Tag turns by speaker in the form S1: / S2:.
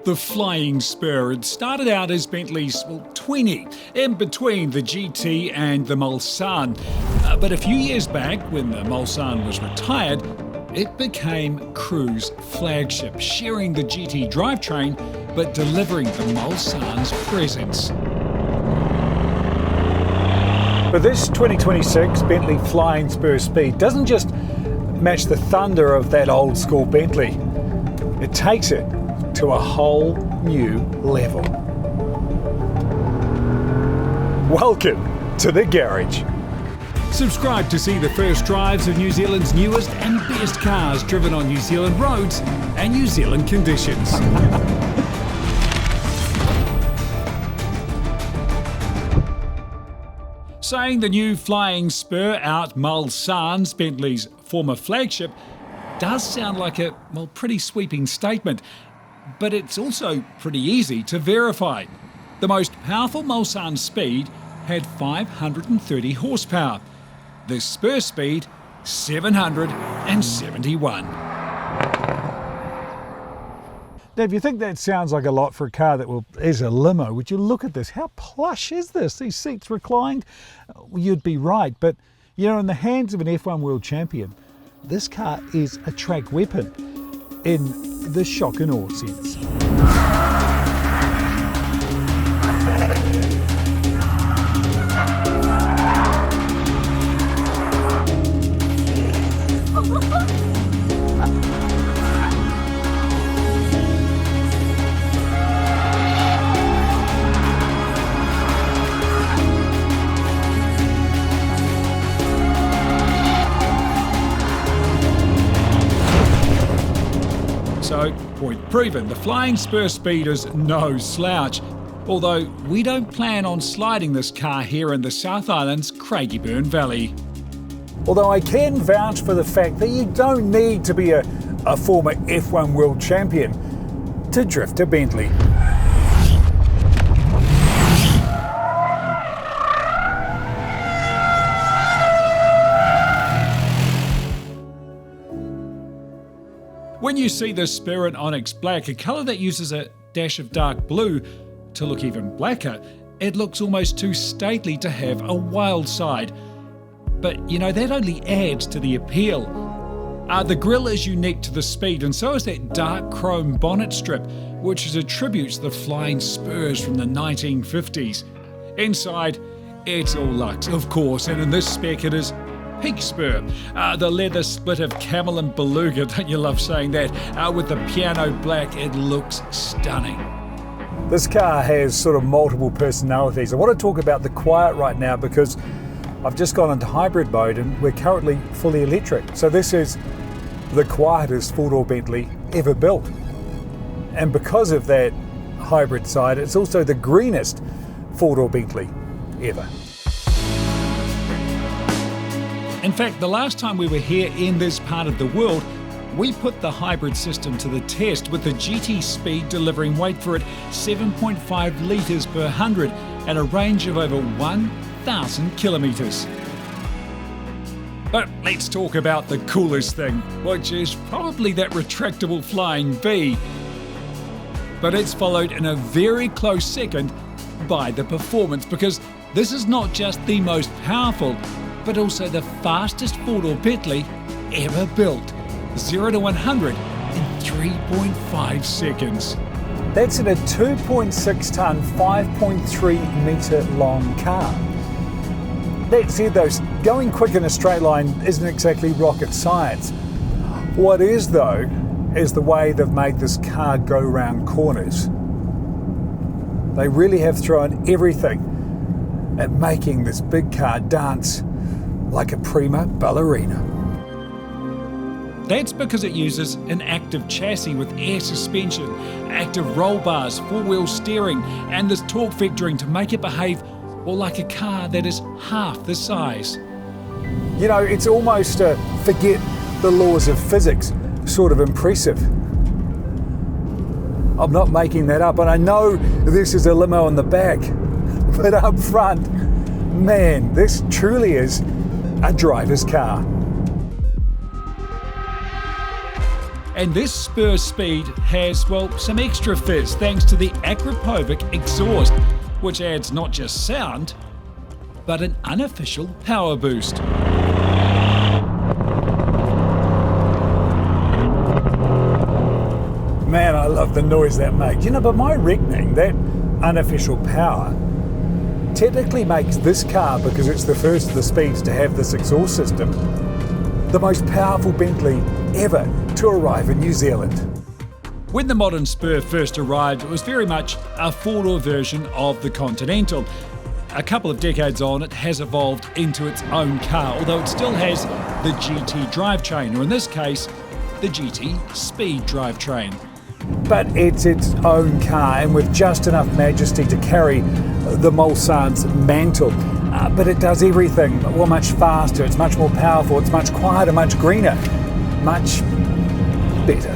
S1: The Flying Spur. It started out as Bentley's tweenie, in between the GT and the Mulsanne. But a few years back, when the Mulsanne was retired, it became Cruise Flagship, sharing the GT drivetrain, but delivering the Mulsanne's presence.
S2: But this 2026 Bentley Flying Spur Speed doesn't just match the thunder of that old school Bentley. It takes it to a whole new level. Welcome to the garage.
S1: Subscribe to see the first drives of New Zealand's newest and best cars driven on New Zealand roads and New Zealand conditions. Saying the new Flying Spur out Mulsanne's, Bentley's former flagship, does sound like a, pretty sweeping statement, but it's also pretty easy to verify. The most powerful Mulsanne Speed had 530 horsepower. The Spur Speed, 771.
S2: Now, if you think that sounds like a lot for a car that is a limo, would you look at this? How plush is this? These seats reclined? You'd be right, but in the hands of an F1 world champion, this car is a track weapon in the shock and awe sense.
S1: So, point proven, the Flying Spur Speed is no slouch. Although we don't plan on sliding this car here in the South Island's Craigieburn Valley.
S2: Although I can vouch for the fact that you don't need to be a former F1 world champion to drift a Bentley.
S1: When you see the Spur in Onyx Black, a colour that uses a dash of dark blue to look even blacker, it looks almost too stately to have a wild side. But that only adds to the appeal. The grille is unique to the Speed, and so is that dark chrome bonnet strip, which is a tribute to the Flying Spurs from the 1950s. Inside, it's all luxe, of course, and in this spec it is Peak Spur. The leather split of camel and beluga, don't you love saying that? With the piano black, it looks stunning.
S2: This car has sort of multiple personalities. I want to talk about the Quiet right now because I've just gone into hybrid mode and we're currently fully electric. So this is the quietest four-door Bentley ever built. And because of that hybrid side, it's also the greenest four-door Bentley ever.
S1: In fact, the last time we were here in this part of the world, we put the hybrid system to the test with the GT Speed delivering, wait for it, 7.5 litres per 100 and a range of over 1,000 kilometres. But let's talk about the coolest thing, which is probably that retractable Flying V. But it's followed in a very close second by the performance, because this is not just the most powerful, but also the fastest four-door Bentley ever built. 0 to 100 in 3.5 seconds.
S2: That's in a 2.6 tonne, 5.3 metre long car. That said though, going quick in a straight line isn't exactly rocket science. What is though, is the way they've made this car go round corners. They really have thrown everything at making this big car dance like a prima ballerina.
S1: That's because it uses an active chassis with air suspension, active roll bars, four-wheel steering, and this torque vectoring to make it behave like a car that is half the size.
S2: It's almost a forget the laws of physics sort of impressive. I'm not making that up, and I know this is a limo on the back, but up front, man, this truly is a driver's car.
S1: And this Spur Speed has, well, some extra fizz thanks to the Akrapovic Exhaust, which adds not just sound, but an unofficial power boost.
S2: Man, I love the noise that makes. But my reckoning, that unofficial power technically makes this car, because it's the first of the Speeds to have this exhaust system, the most powerful Bentley ever to arrive in New Zealand.
S1: When the modern Spur first arrived, it was very much a four-door version of the Continental. A couple of decades on, it has evolved into its own car, although it still has the GT drivetrain, or in this case, the GT Speed drivetrain.
S2: But it's its own car, and with just enough majesty to carry the Mulsanne's mantle. But it does everything much faster, it's much more powerful, it's much quieter, much greener, much better.